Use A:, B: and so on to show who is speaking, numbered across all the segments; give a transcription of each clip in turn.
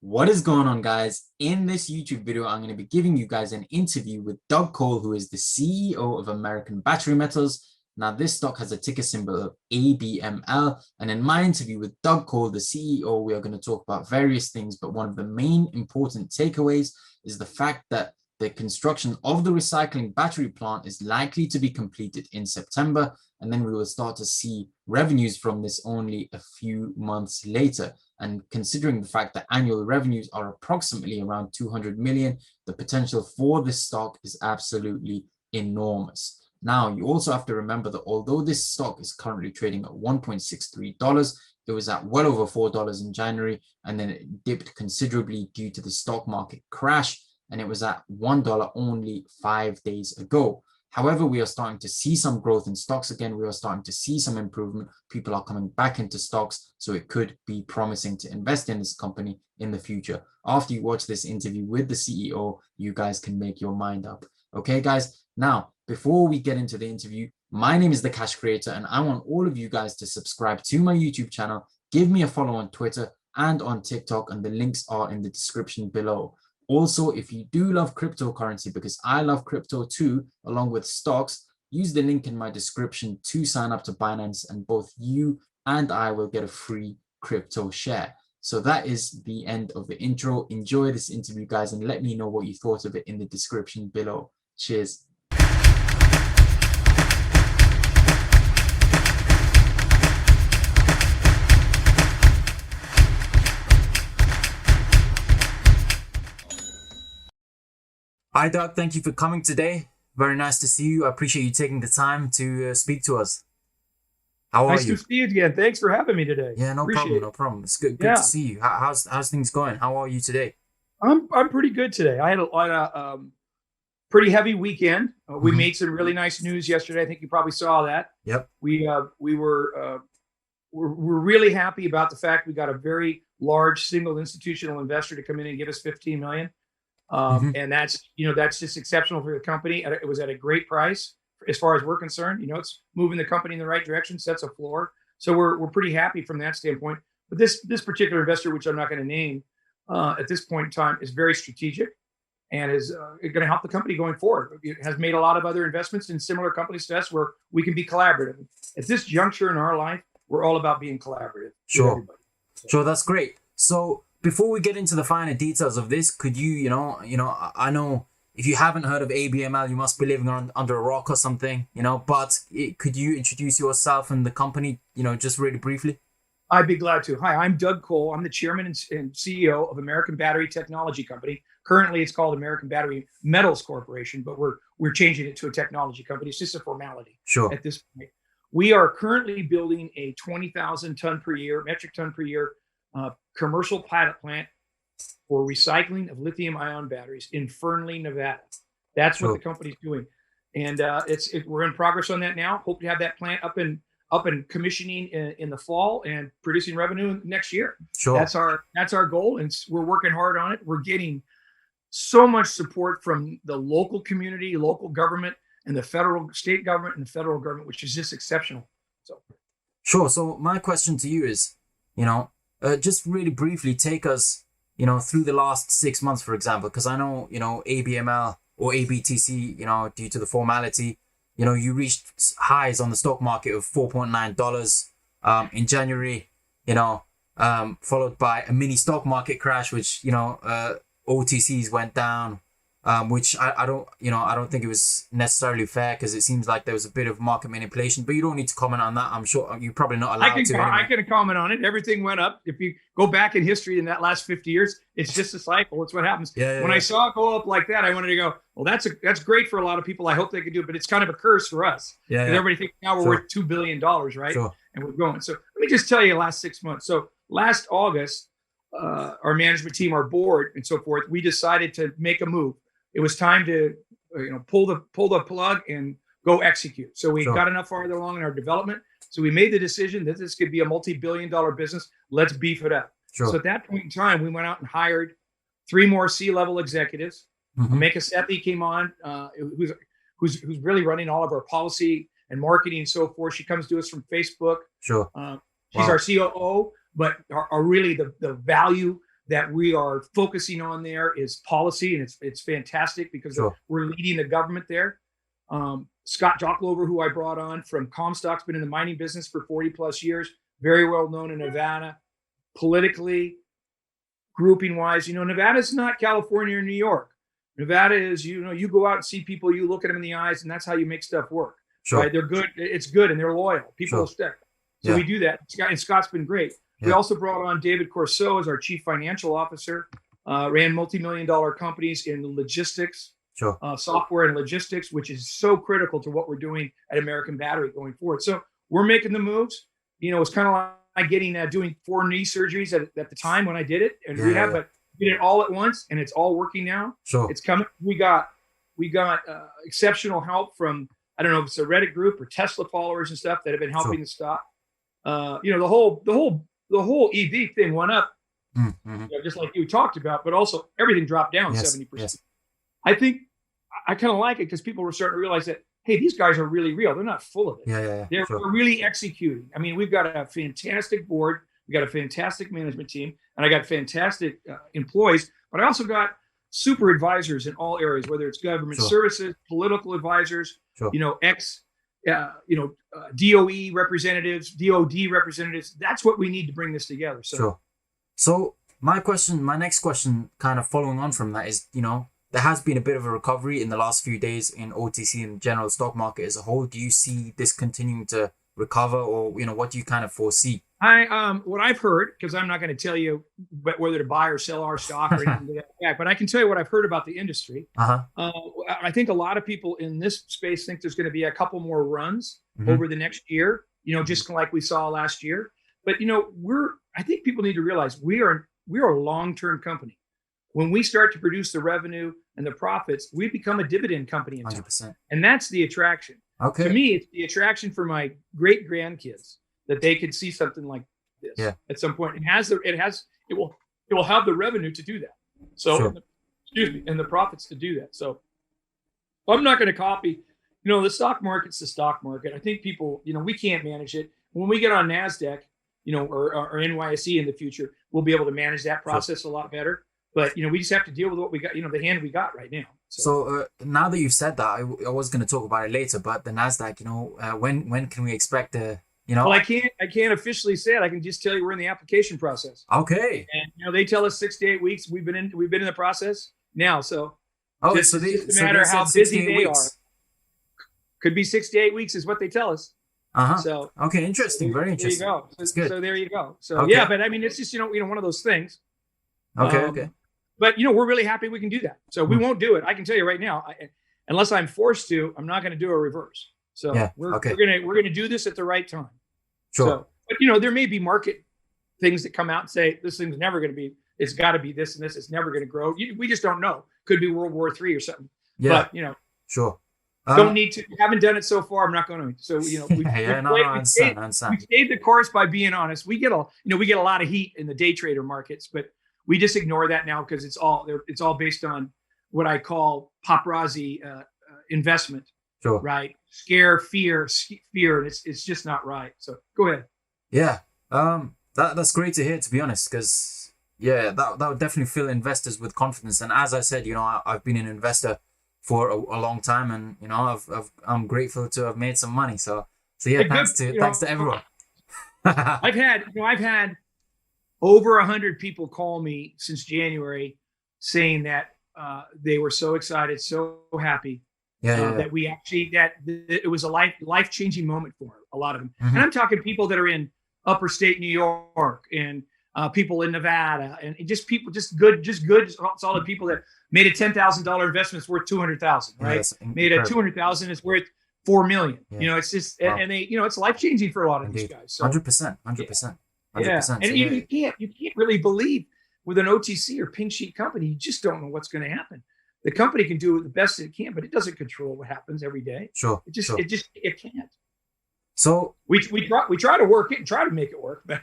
A: What is going on, guys? In this YouTube video, I'm going to be giving you guys an interview with Doug Cole, who is the CEO of American Battery Metals. Now, this stock has a ticker symbol of ABML. And in my interview with Doug Cole, the CEO, we are going to talk about various things. But one of the main important takeaways is the fact that the construction of the recycling battery plant is likely to be completed in September. And then we will start to see revenues from this only a few months later. And considering the fact that annual revenues are approximately around 200 million, the potential for this stock is absolutely enormous. Now, you also have to remember that although this stock is currently trading at $1.63, it was at well over $4 in January, and then it dipped considerably due to the stock market crash, and it was at $1 only 5 days ago. However, we are starting to see some growth in stocks again. We are starting to see some improvement. People are coming back into stocks, so it could be promising to invest in this company in the future. After you watch this interview with the CEO, you guys can make your mind up. Okay, guys? Now, before we get into the interview, my name is the Cash Kreator, and I want all of you guys to subscribe to my YouTube channel, give me a follow on Twitter and on TikTok, and the links are in the description below. Also, if you do love cryptocurrency, because I love crypto too, along with stocks, use the link in my description to sign up to Binance, and both you and I will get a free crypto share. So that is the end of the intro. Enjoy this interview, guys, and let me know what you thought of it in the description below. Cheers. Hi, Doug. Thank you for coming today. Very nice to see you. I appreciate you taking the time to speak to us. How are you?
B: Nice to see you again. Thanks for having me today.
A: Yeah, no problem. No problem. It's good to see you. How's things going? How are you today?
B: I'm pretty good today. I had a pretty heavy weekend. We made some really nice news yesterday. I think you probably saw that.
A: Yep.
B: We're really happy about the fact we got a very large single institutional investor to come in and give us 15 million. And that's just exceptional for the company. It was at a great price as far as we're concerned. It's moving the company in the right direction, sets a floor. So we're pretty happy from that standpoint. But this particular investor, which I'm not going to name at this point in time, is very strategic and is going to help the company going forward. It has made a lot of other investments in similar companies to us where we can be collaborative. At this juncture in our life, we're all about being collaborative.
A: Sure. Sure, that's great. So before we get into the finer details of this, could you, I know if you haven't heard of ABML, you must be living under a rock or something, but could you introduce yourself and the company, just really briefly?
B: I'd be glad to. Hi, I'm Doug Cole. I'm the chairman and CEO of American Battery Technology Company. Currently, it's called American Battery Metals Corporation, but we're changing it to a technology company. It's just a formality at this point. We are currently building a 20,000 metric ton per year commercial pilot plant for recycling of lithium-ion batteries in Fernley, Nevada. That's what the company's doing, and we're in progress on that now. Hope to have that plant up and commissioning in the fall and producing revenue next year.
A: Sure.
B: That's our goal, and we're working hard on it. We're getting so much support from the local community, local government, and the state government, and the federal government, which is just exceptional. So,
A: sure. So my question to you is, just really briefly take us, through the last 6 months, for example, because I know, ABML or ABTC, due to the formality, you reached highs on the stock market of $4.9 in January, followed by a mini stock market crash, which, OTCs went down, which I don't think it was necessarily fair because it seems like there was a bit of market manipulation, but you don't need to comment on that. I'm sure you're probably not allowed to.
B: I can comment on it. Everything went up. If you go back in history in that last 50 years, it's just a cycle. It's what happens. When I saw it go up like that, I wanted to go, well, that's great for a lot of people. I hope they can do it, but it's kind of a curse for us. Everybody thinks now we're worth $2 billion, right?
A: Sure.
B: And we're going. So let me just tell you the last 6 months. So last August, our management team, our board, and so forth, we decided to make a move. It was time to, pull the plug and go execute. So we got enough farther along in our development. So we made the decision that this could be a multi-billion-dollar business. Let's beef it up.
A: Sure.
B: So at that point in time, we went out and hired 3 more C-level executives. Meka Sethi came on, who's really running all of our policy and marketing and so forth. She comes to us from Facebook.
A: Sure.
B: She's our COO, but are really the value that we are focusing on there is policy, and it's fantastic because
A: Sure.
B: we're leading the government there. Scott Jocklover, who I brought on from Comstock's been in the mining business for 40 plus years, very well known in Nevada, politically, grouping wise. Nevada's not California or New York. Nevada is, you go out and see people, you look at them in the eyes, and that's how you make stuff work.
A: Sure.
B: Right? They're good. It's good, and they're loyal. People will stick. So we do that. And Scott's been great. We also brought on David Corso as our chief financial officer, ran multi-million-dollar companies in logistics, software and logistics, which is so critical to what we're doing at American Battery going forward. So we're making the moves. It's kind of like doing 4 knee surgeries at the time when I did it and rehab, but did it all at once, and it's all working now. It's coming. We got exceptional help from, I don't know if it's a Reddit group or Tesla followers and stuff that have been helping the stock. The whole EV thing went up, just like you talked about, but also everything dropped down 70%.
A: Yes.
B: I think I kind of like it because people were starting to realize that, hey, these guys are really real. They're not full of it. They're really executing. I mean, we've got a fantastic board. We got a fantastic management team, and I got fantastic employees, but I also got super advisors in all areas, whether it's government services, political advisors, DOE representatives, DOD representatives. That's what we need to bring this together.
A: So my next question, kind of following on from that is, there has been a bit of a recovery in the last few days in OTC and general stock market as a whole. Do you see this continuing to recover, or, what do you kind of foresee?
B: What I've heard, because I'm not going to tell you whether to buy or sell our stock or anything like that, but I can tell you what I've heard about the industry. I think a lot of people in this space think there's going to be a couple more runs over the next year, just like we saw last year. But, I think people need to realize we are a long-term company. When we start to produce the revenue and the profits, we become a dividend company in time. 100%. And that's the attraction. To me, it's the attraction for my great grandkids, that they could see something like this at some point. It will have the revenue to do that. So, and the profits to do that. So I'm not going to copy, the stock market's the stock market. I think people, we can't manage it. When we get on NASDAQ, or NYSE in the future, we'll be able to manage that process a lot better. But, we just have to deal with what we got, the hand we got right now.
A: So now that you've said that, I was going to talk about it later, but the NASDAQ, when can we expect the,
B: Well, I can't officially say it. I can just tell you we're in the application process.
A: Okay.
B: And they tell us 6 to 8 weeks. We've been in the process now. So
A: it's
B: just a matter of how busy they are. Could be 6 to 8 weeks is what they tell us. So
A: interesting. Very interesting.
B: There you go.
A: That's good.
B: So there you go. So but I mean, it's just one of those things.
A: Okay.
B: But we're really happy we can do that. So we won't do it. I can tell you right now, unless I'm forced to, I'm not going to do a reverse. So we're gonna do this at the right time. So, but there may be market things that come out and say this thing's never going to be. It's got to be this and this. It's never going to grow. We just don't know. Could be World War III or something.
A: Yeah.
B: But don't need to. Haven't done it so far. I'm not going to. So
A: I understand.
B: We stayed the course by being honest. We get a lot of heat in the day trader markets, but we just ignore that now because it's all based on what I call paparazzi investment. Right. Scare, fear, and it's just not right. So go ahead.
A: Yeah. That's great to hear, to be honest, because that would definitely fill investors with confidence. And as I said, I've been an investor for a long time, and I'm grateful to have made some money. So thanks to everyone.
B: I've had over 100 people call me since January saying that they were so excited, so happy. That we actually it was a life-changing moment for a lot of them. And I'm talking people that are in upper state New York and people in Nevada and just good solid people that made a $10,000 investment is worth $200,000, right? Made a $200,000 is worth $4 million. It's just and they it's life-changing for a lot of these guys. So
A: 100%.
B: And you can't really believe with an OTC or pink sheet company, you just don't know what's going to happen. The company can do the best it can, but it doesn't control what happens every day. It can't.
A: So
B: we try to work it and try to make it work. But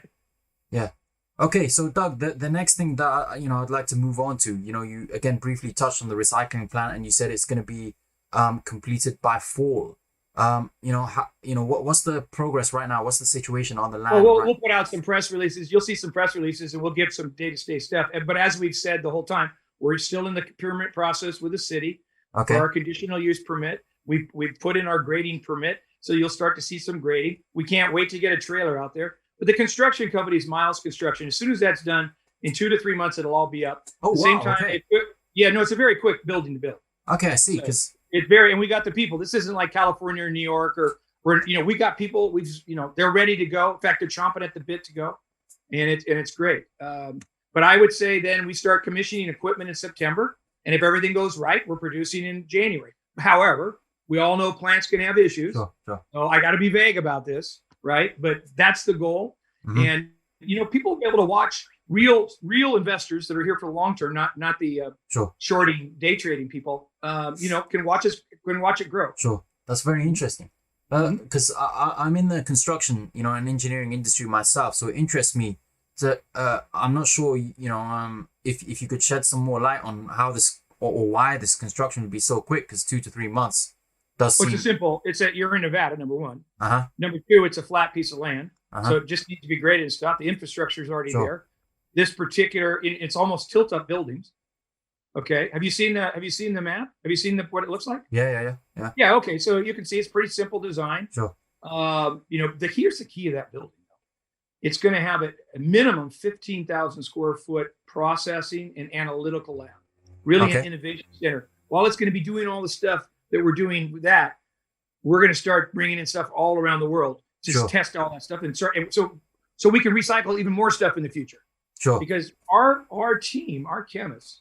A: okay. So Doug, the next thing that I'd like to move on to, you again briefly touched on the recycling plant, and you said it's going to be completed by fall. What's the progress right now? What's the situation on the
B: Well,
A: land? Right.
B: we'll put out some press releases. You'll see some press releases, and we'll give some day-to-day stuff. But as we've said the whole time, we're still in the procurement process with the city for
A: Okay.
B: our conditional use permit. We've put in our grading permit, so you'll start to see some grading. We can't wait to get a trailer out there. But the construction company is Miles Construction. As soon as that's done, in 2 to 3 months, it'll all be up.
A: Oh,
B: At the
A: wow.
B: same time,
A: Okay.
B: it's a very quick building to build.
A: Okay, I see.
B: So
A: Because
B: it's very, and we got the people. This isn't like California or New York or we got people. They're ready to go. In fact, they're chomping at the bit to go, and it's great. But I would say then we start commissioning equipment in September, and if everything goes right, we're producing in January. However, we all know plants can have issues.
A: sure, sure.
B: So I got to be vague about this, right? But that's the goal.
A: Mhm.
B: And people will be able to watch real investors that are here for the long term, not the
A: Sure,
B: shorting, day trading people. Can watch it grow.
A: sure. That's very interesting. Because I'm in the construction, and engineering industry myself, so it interests me. So I'm not sure, if you could shed some more light on how this or why this construction would be so quick, because 2 to 3 months does
B: Which
A: seem.
B: is simple. It's that you're in Nevada, number one.
A: Uh-huh.
B: Number two, it's a flat piece of land.
A: Uh-huh.
B: So it just needs to be graded and stuff. The infrastructure is already
A: Sure.
B: there. This particular, it's almost tilt-up buildings. Okay. Have you seen the map? Have you seen what it looks like?
A: Yeah.
B: Yeah. Okay. So you can see it's pretty simple design.
A: Sure.
B: Here's the key of that building. It's going to have a minimum 15,000 square foot processing and analytical lab, really an
A: Okay.
B: innovation center. While it's going to be doing all the stuff that we're doing with that, we're going to start bringing in stuff all around the world to
A: Sure.
B: test all that stuff, and so we can recycle even more stuff in the future.
A: Sure.
B: Because our team, our chemists,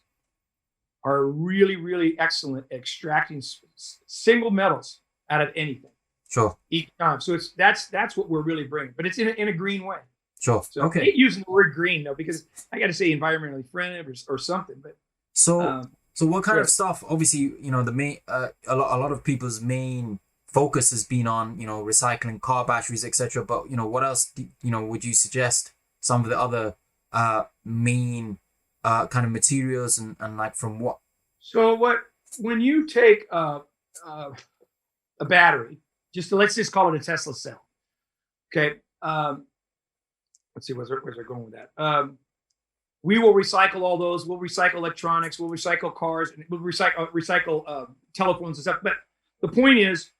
B: are really, really excellent at extracting single metals out of anything
A: Sure.
B: each time. So that's what we're really bringing, but it's in a green way.
A: Sure.
B: So I
A: Okay.
B: hate using the word green though, because I got to say environmentally friendly or something. But
A: So what kind
B: sure.
A: of stuff? Obviously, the main a lot of people's main focus has been on recycling car batteries, etc. But what else would you suggest some of the other main kind of materials and like from what?
B: So when you take a battery, let's just call it a Tesla cell. Okay. Let's see, where's I going with that? We will recycle all those. We'll recycle electronics. We'll recycle cars. And we'll recycle telephones and stuff. But the point is,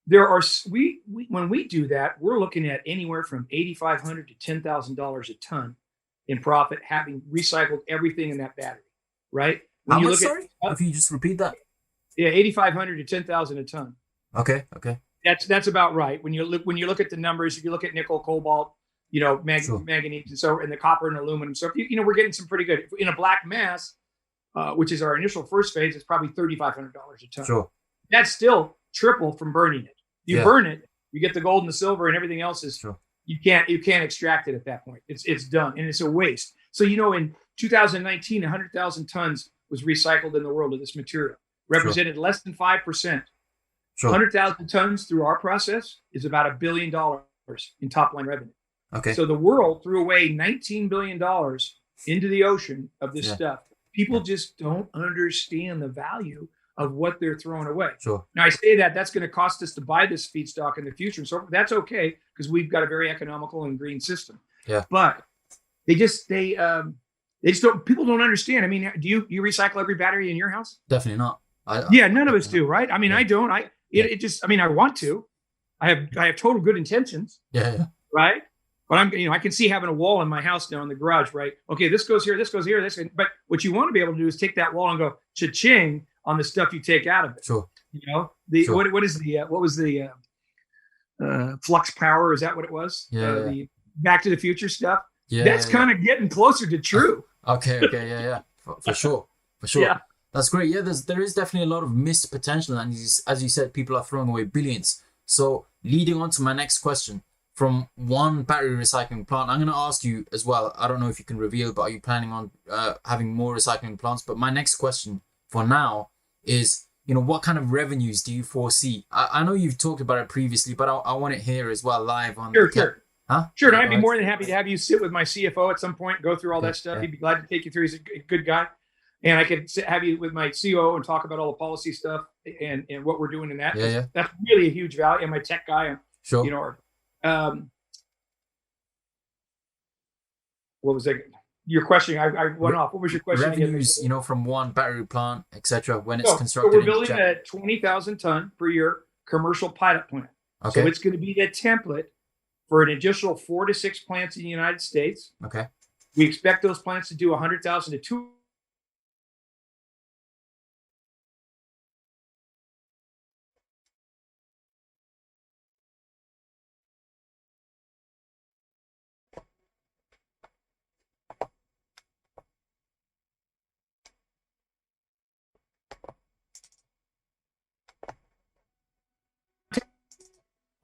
B: when we do that, we're looking at anywhere from $8,500 to $10,000 a ton in profit, having recycled everything in that battery. Right?
A: How much? Sorry, if you just repeat that.
B: Yeah, 8,500 to 10,000 a ton.
A: Okay.
B: That's about right. When you look at the numbers, if you look at nickel, cobalt,
A: Sure.
B: manganese, and the copper and aluminum. So we're getting some pretty good in a black mass, which is our initial first phase. It's probably $3,500 a ton.
A: Sure.
B: That's still triple from burning it. You
A: Yeah.
B: burn it, you get the gold and the silver, and everything else is
A: Sure.
B: you can't extract it at that point. It's done, and it's a waste. So in 2019, 100,000 tons was recycled in the world of this material, represented less than 5%.
A: Sure.
B: 100,000 tons through our process is about $1 billion in top line revenue.
A: Okay.
B: So the world threw away $19 billion into the ocean of this stuff. People just don't understand the value of what they're throwing away.
A: Sure.
B: Now I say that's going to cost us to buy this feedstock in the future. So that's okay because we've got a very economical and green system.
A: Yeah.
B: But they just don't. People don't understand. I mean, do you recycle every battery in your house?
A: Definitely not.
B: None of us do, right? I mean, I don't. I want to. I have total good intentions.
A: Yeah.
B: Right. But I can see having a wall in my house now in the garage, right? Okay, this goes here, but what you want to be able to do is take that wall and go cha-ching on the stuff you take out of it.
A: Sure.
B: Sure. What was the flux power? Is that what it was?
A: Yeah.
B: The Back to the Future stuff.
A: Yeah.
B: That's kind of getting closer to true.
A: Okay. Yeah. For sure.
B: Yeah.
A: That's great. Yeah, there is definitely a lot of missed potential, and as you said, people are throwing away billions. So leading on to my next question. From one battery recycling plant, I'm going to ask you as well. I don't know if you can reveal, but are you planning on having more recycling plants? But my next question for now is, what kind of revenues do you foresee? I know you've talked about it previously, but I want it here as well, live on.
B: Sure.
A: Huh?
B: Sure. And I'd be more than happy to have you sit with my CFO at some point, go through all that stuff.
A: Yeah.
B: He'd be glad to take you through. He's a good guy. And I could have you with my COO and talk about all the policy stuff. and what we're doing in that.
A: Yeah.
B: That's really a huge value. And my tech guy,
A: Sure.
B: you know, what was that? Your question? I went off. What was your question?
A: Revenues, you know, from one battery plant, etc. When it's
B: So
A: constructed.
B: we're building a 20,000 ton per year commercial pilot plant.
A: Okay.
B: So it's going to be the template for an additional 4 to 6 plants in the United States.
A: Okay.
B: We expect those plants to do 100,000 to 2.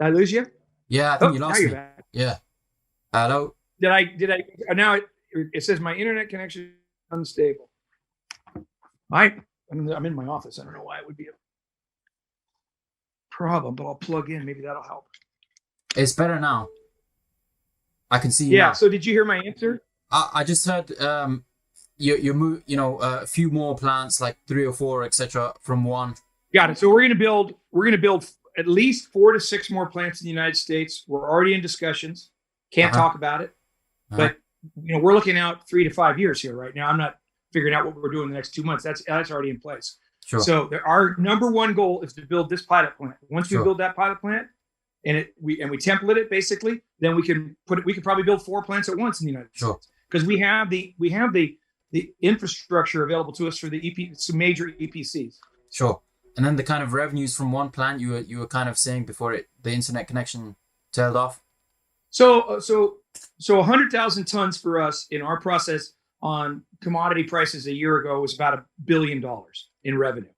B: Did I lose you?
A: Yeah, I think you lost me.
B: Back.
A: Yeah. Hello.
B: Did I? Now it says my internet connection is unstable. I'm in my office. I don't know why it would be a problem, but I'll plug in. Maybe that'll help.
A: It's better now. I can see you.
B: Yeah.
A: Now.
B: So did you hear my answer?
A: I just heard you move, you know, a few more plants, like 3 or 4, etc. from one.
B: Got it. So we're gonna build at least 4 to 6 more plants in the United States. We're already in discussions. Can't talk about it, but you know, we're looking out 3 to 5 years here right now. I'm not figuring out what we're doing in the next 2 months. That's already in place.
A: Sure.
B: So our number one goal is to build this pilot plant. Once we build that pilot plant and we template it basically, then we can probably build 4 plants at once in the United States. Because we have the infrastructure available to us for some major EPCs.
A: Sure. And then the kind of revenues from one plant you were kind of saying before the internet connection tailed off.
B: So 100,000 tons for us in our process on commodity prices a year ago was about $1 billion in revenue.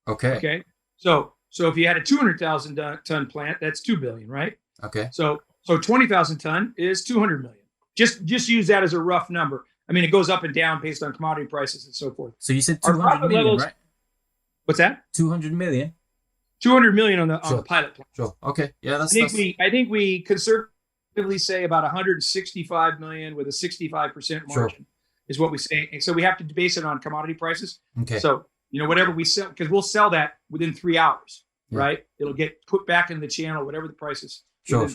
B: Okay. So if you had a 200,000 ton plant, that's 2 billion, right?
A: Okay.
B: So 20,000 ton is 200 million. Just use that as a rough number. I mean, it goes up and down based on commodity prices and so forth.
A: So you said 200 million, right?
B: What's that?
A: 200 million.
B: 200 million on the pilot plant.
A: Sure. Okay. Yeah,
B: I think we conservatively say about 165 million with a 65% margin is what we say. And so we have to base it on commodity prices. Okay. So, you know, whatever we sell, because we'll sell that within 3 hours, right? It'll get put back in the channel, whatever the price is.
A: Sure.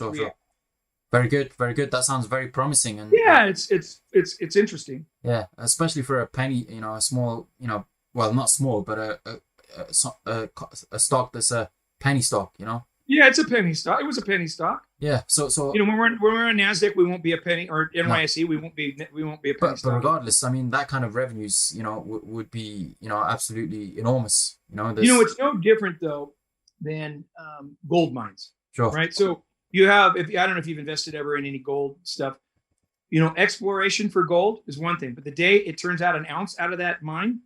A: Very good. Very good. That sounds very promising. And
B: yeah, it's interesting.
A: Yeah, especially for a penny, you know, a small, you know, well, not small, but a stock that's a penny stock, you know.
B: Yeah, it's a penny stock. It was a penny stock.
A: Yeah, so
B: you know, when we're on NASDAQ, we won't be a penny, or NYSE, we won't be a penny stock.
A: But regardless, I mean, that kind of revenues, you know, would be, you know, absolutely enormous. You know,
B: it's no different though than gold mines.
A: Sure.
B: Right. So you have, I don't know if you've invested ever in any gold stuff. You know, exploration for gold is one thing, but the day it turns out an ounce out of that mine,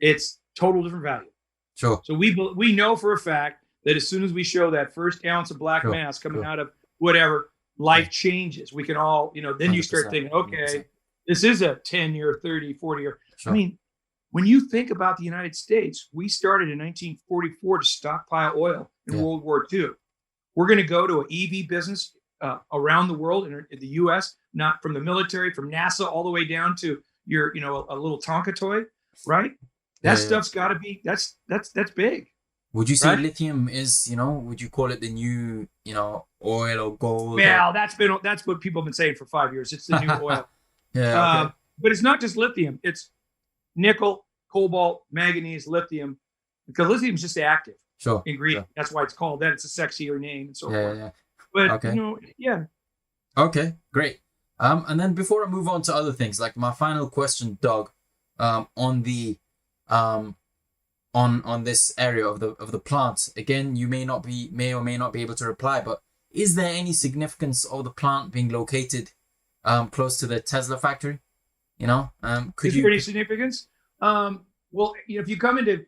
B: it's total different value.
A: Sure.
B: So we know for a fact that as soon as we show that first ounce of black mass coming out of whatever, life changes. We can all, you know, then you start thinking, okay, 100%. This is a 10-year, 30, 40-year. Sure. I mean, when you think about the United States, we started in 1944 to stockpile oil in World War II. We're going to go to an EV business around the world in the U.S., not from the military, from NASA all the way down to your, you know, a little Tonka toy, right? That stuff's got to be, that's big.
A: Would you say lithium is, you know, would you call it the new, you know, oil or gold?
B: Well, that's what people have been saying for 5 years. It's the new oil. But it's not just lithium. It's nickel, cobalt, manganese, lithium, because lithium is just active ingredient. Sure. That's why it's called that. It's a sexier name and so forth. Yeah. But, you know,
A: Okay, great. And then before I move on to other things, like my final question, Doug, on the on this area of the plant, again, you may or may not be able to reply, but is there any significance of the plant being located close to the Tesla factory? You know,
B: is there any significance? Well, you know, if you come into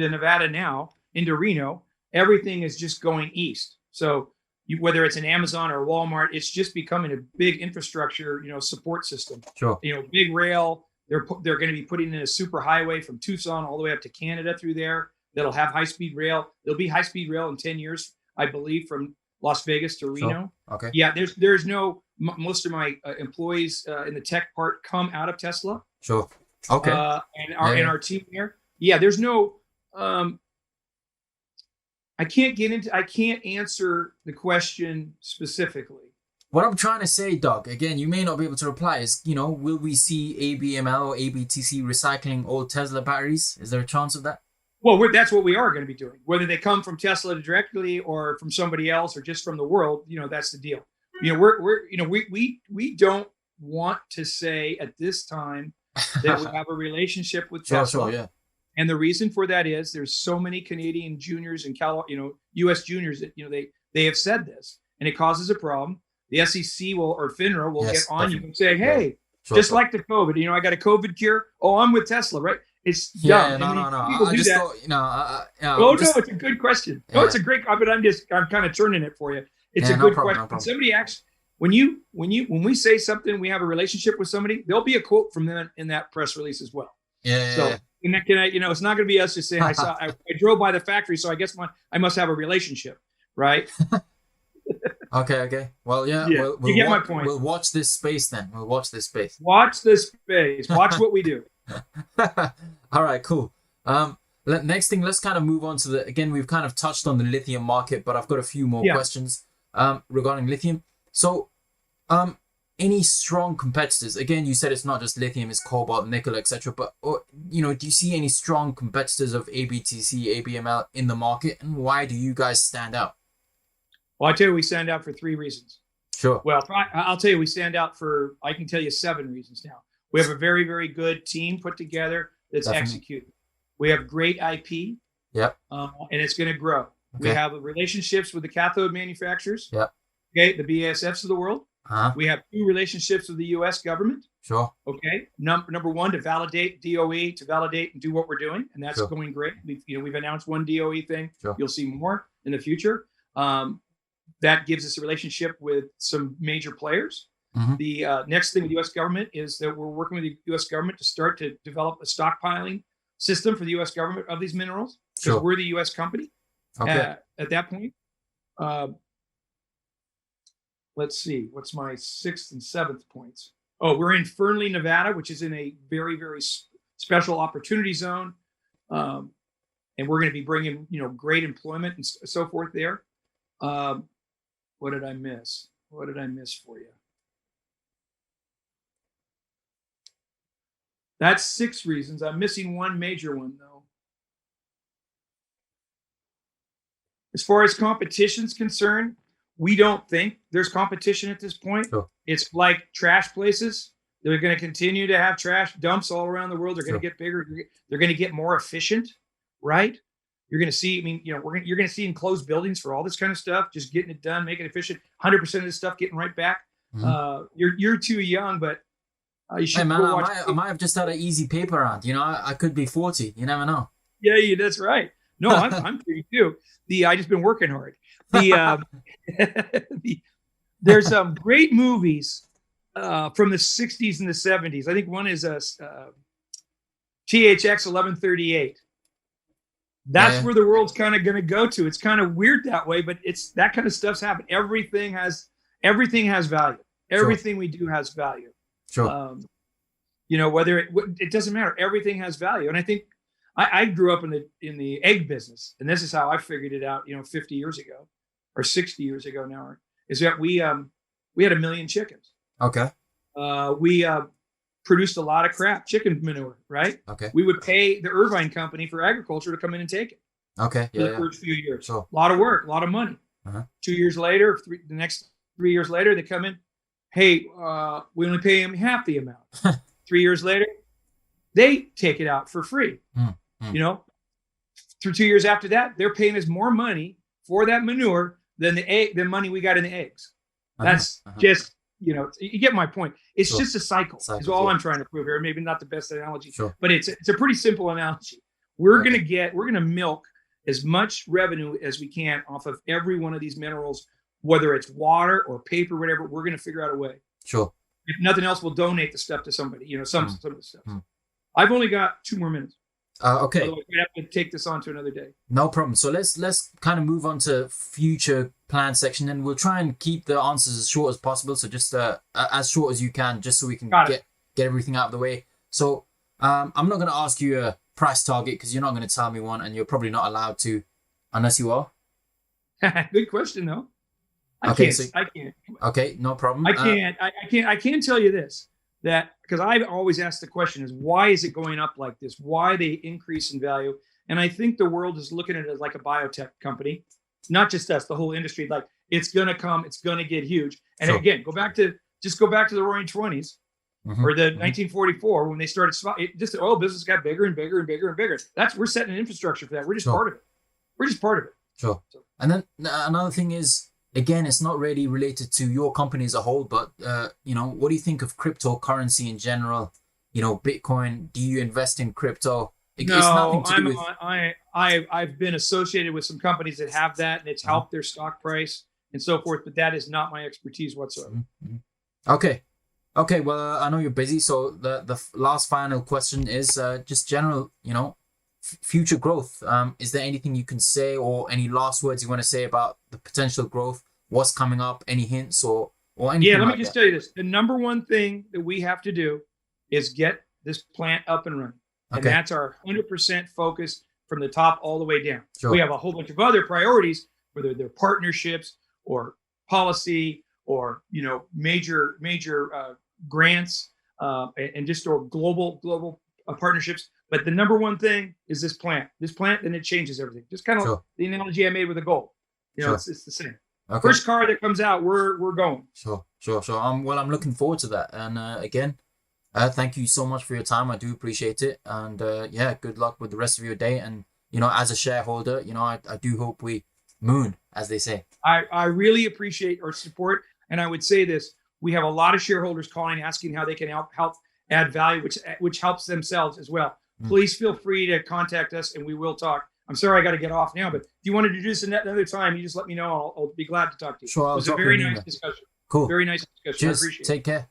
B: Nevada now, into Reno, everything is just going east. So whether it's an Amazon or a Walmart, it's just becoming a big infrastructure, you know, support system.
A: Sure.
B: You know, big rail. They're going to be putting in a super highway from Tucson all the way up to Canada through there. That'll have high-speed rail. There'll be high-speed rail in 10 years, I believe, from Las Vegas to Reno.
A: Sure. Okay.
B: Yeah, there's no, most of my employees in the tech part come out of Tesla.
A: Sure. Okay.
B: And our team here. Yeah, there's no, I can't answer the question specifically.
A: What I'm trying to say, Doug, again, you may not be able to reply, is, will we see ABML or ABTC recycling old Tesla batteries? Is there a chance of that?
B: Well, that's what we are going to be doing. Whether they come from Tesla directly or from somebody else or just from the world, that's the deal. We don't want to say at this time that we have a relationship with Tesla.
A: Sure, yeah.
B: And the reason for that is there's so many Canadian juniors and U.S. juniors that they have said this, and it causes a problem. The SEC or FINRA will get on you and say, "Hey, just like the COVID, I got a COVID cure. Oh, I'm with Tesla, right?" It's dumb.
A: No.
B: I just thought, it's a good question. No, it's a great. But I'm kind of turning it for you. It's a good question. No, somebody asks when we say something, we have a relationship with somebody. There'll be a quote from them in that press release as well. So it's not going to be us just saying I drove by the factory, so I guess I must have a relationship, right?
A: Okay. Well, yeah.
B: You get my point.
A: We'll watch this space then.
B: Watch this space. Watch what we do.
A: All right, cool. Next thing, let's kind of move on to again, we've kind of touched on the lithium market, but I've got a few more questions regarding lithium. So, any strong competitors? Again, you said it's not just lithium, it's cobalt, nickel, etc. But do you see any strong competitors of ABTC, ABML in the market, and why do you guys stand out?
B: Well, I tell you, we stand out for 3 reasons.
A: Sure.
B: Well, I'll tell you, we stand out for, I can tell you 7 reasons now. We have a very, very good team put together that's executing. We have great IP.
A: Yep.
B: And it's going to grow. Okay. We have relationships with the cathode manufacturers.
A: Yep.
B: Okay. The BASFs of the world. We have 2 relationships with the U.S. government.
A: Sure.
B: Okay. Number 1, to validate DOE, to validate and do what we're doing, and that's going great. We've announced 1 DOE thing.
A: Sure.
B: You'll see more in the future. That gives us a relationship with some major players.
A: Mm-hmm.
B: The next thing with the U.S. government is that we're working with the U.S. government to start to develop a stockpiling system for the U.S. government of these minerals, because we're the U.S. company.
A: Okay.
B: At that point, let's see, what's my 6th and 7th points? Oh, we're in Fernley, Nevada, which is in a very, very special opportunity zone, and we're going to be bringing great employment and so forth there. What did I miss? What did I miss for you? That's 6 reasons. I'm missing 1 major one, though. As far as competition's concerned, we don't think there's competition at this point.
A: Sure.
B: It's like trash places. They're going to continue to have trash dumps all around the world. They're going to get bigger. They're going to get more efficient, right? You're going to see, you're going to see enclosed buildings for all this kind of stuff, just getting it done, making it efficient. 100% of this stuff getting right back. Mm-hmm. You're too young, but you should.
A: Hey man, I might have just had an easy paper round. I could be 40. You never know.
B: Yeah, that's right. No, I'm 32. I just been working hard. There's some great movies from the 60s and the 70s. I think one is THX 1138. That's where the world's kind of going to go to. It's kind of weird that way, but it's that kind of stuff's happened. Everything has value. Everything we do has value.
A: Sure.
B: Whether it doesn't matter. Everything has value. And I think I grew up in the egg business, and this is how I figured it out. 50 years ago, or 60 years ago now, is that we had 1 million chickens.
A: Okay.
B: We produced a lot of crap, chicken manure, right?
A: Okay.
B: We would pay the Irvine Company for agriculture to come in and take it.
A: Okay.
B: For the first few years.
A: Sure.
B: A lot of work, a lot of money. 2 years later, the next 3 years later, they come in. Hey, we only pay them half the amount. 3 years later, they take it out for free. Through 2 years after that, they're paying us more money for that manure than the money we got in the eggs. That's just, you get my point. It's just a cycle. Is all I'm trying to prove here. Maybe not the best analogy, but it's a pretty simple analogy. We're gonna milk as much revenue as we can off of every one of these minerals, whether it's water or paper, whatever. We're gonna figure out a way.
A: Sure.
B: If nothing else, we'll donate the stuff to somebody. Some of the stuff. I've only got 2 more minutes.
A: Okay.
B: Otherwise, we have to take this on to another day.
A: No problem. So let's kind of move on to future plan section, and we'll try and keep the answers as short as possible. So just as short as you can, just so we can get everything out of the way. So I'm not going to ask you a price target because you're not going to tell me one, and you're probably not allowed to, unless you are.
B: Good question though.
A: Okay, so
B: I can't.
A: okay, no problem.
B: I can't tell you this, that because I've always asked the question is why is it going up like this? Why they increase in value? And I think the world is looking at it as like a biotech company, not just us, the whole industry. Like it's going to come, it's going to get huge. And
A: Sure.
B: again, go back to the Roaring '20s or the 1944 when they started. Just the oil business got bigger and bigger and bigger and bigger. We're setting an infrastructure for that. We're just part of it. We're just part of it.
A: Sure. And then another thing is, again, it's not really related to your company as a whole, but what do you think of cryptocurrency in general? Bitcoin. Do you invest in crypto?
B: No, I've been associated with some companies that have that, and it's helped their stock price and so forth. But that is not my expertise whatsoever.
A: Okay. Well, I know you're busy, so the last final question is just general, future growth. Is there anything you can say or any last words you want to say about the potential growth? What's coming up? Any hints or anything?
B: Yeah, let me just tell you this. The number one thing that we have to do is get this plant up and running. And that's our 100% focus from the top all the way down.
A: Sure.
B: We have a whole bunch of other priorities, whether they're partnerships or policy or, major grants and just or global partnerships. But the number one thing is this plant, and it changes everything. Just kind of the analogy I made with the gold. It's the same. Okay. First car that comes out, we're going.
A: Sure. Well, I'm looking forward to that. And again, thank you so much for your time. I do appreciate it. And good luck with the rest of your day. And as a shareholder, I do hope we moon, as they say.
B: I really appreciate our support. And I would say this: we have a lot of shareholders calling, asking how they can help add value, which helps themselves as well. Please feel free to contact us, and we will talk. I'm sorry I got to get off now, but if you wanted to do this another time, you just let me know. I'll be glad to talk to you.
A: Sure,
B: it was a very nice discussion.
A: Cool.
B: Very nice discussion.
A: Cheers.
B: I appreciate it.
A: Take care.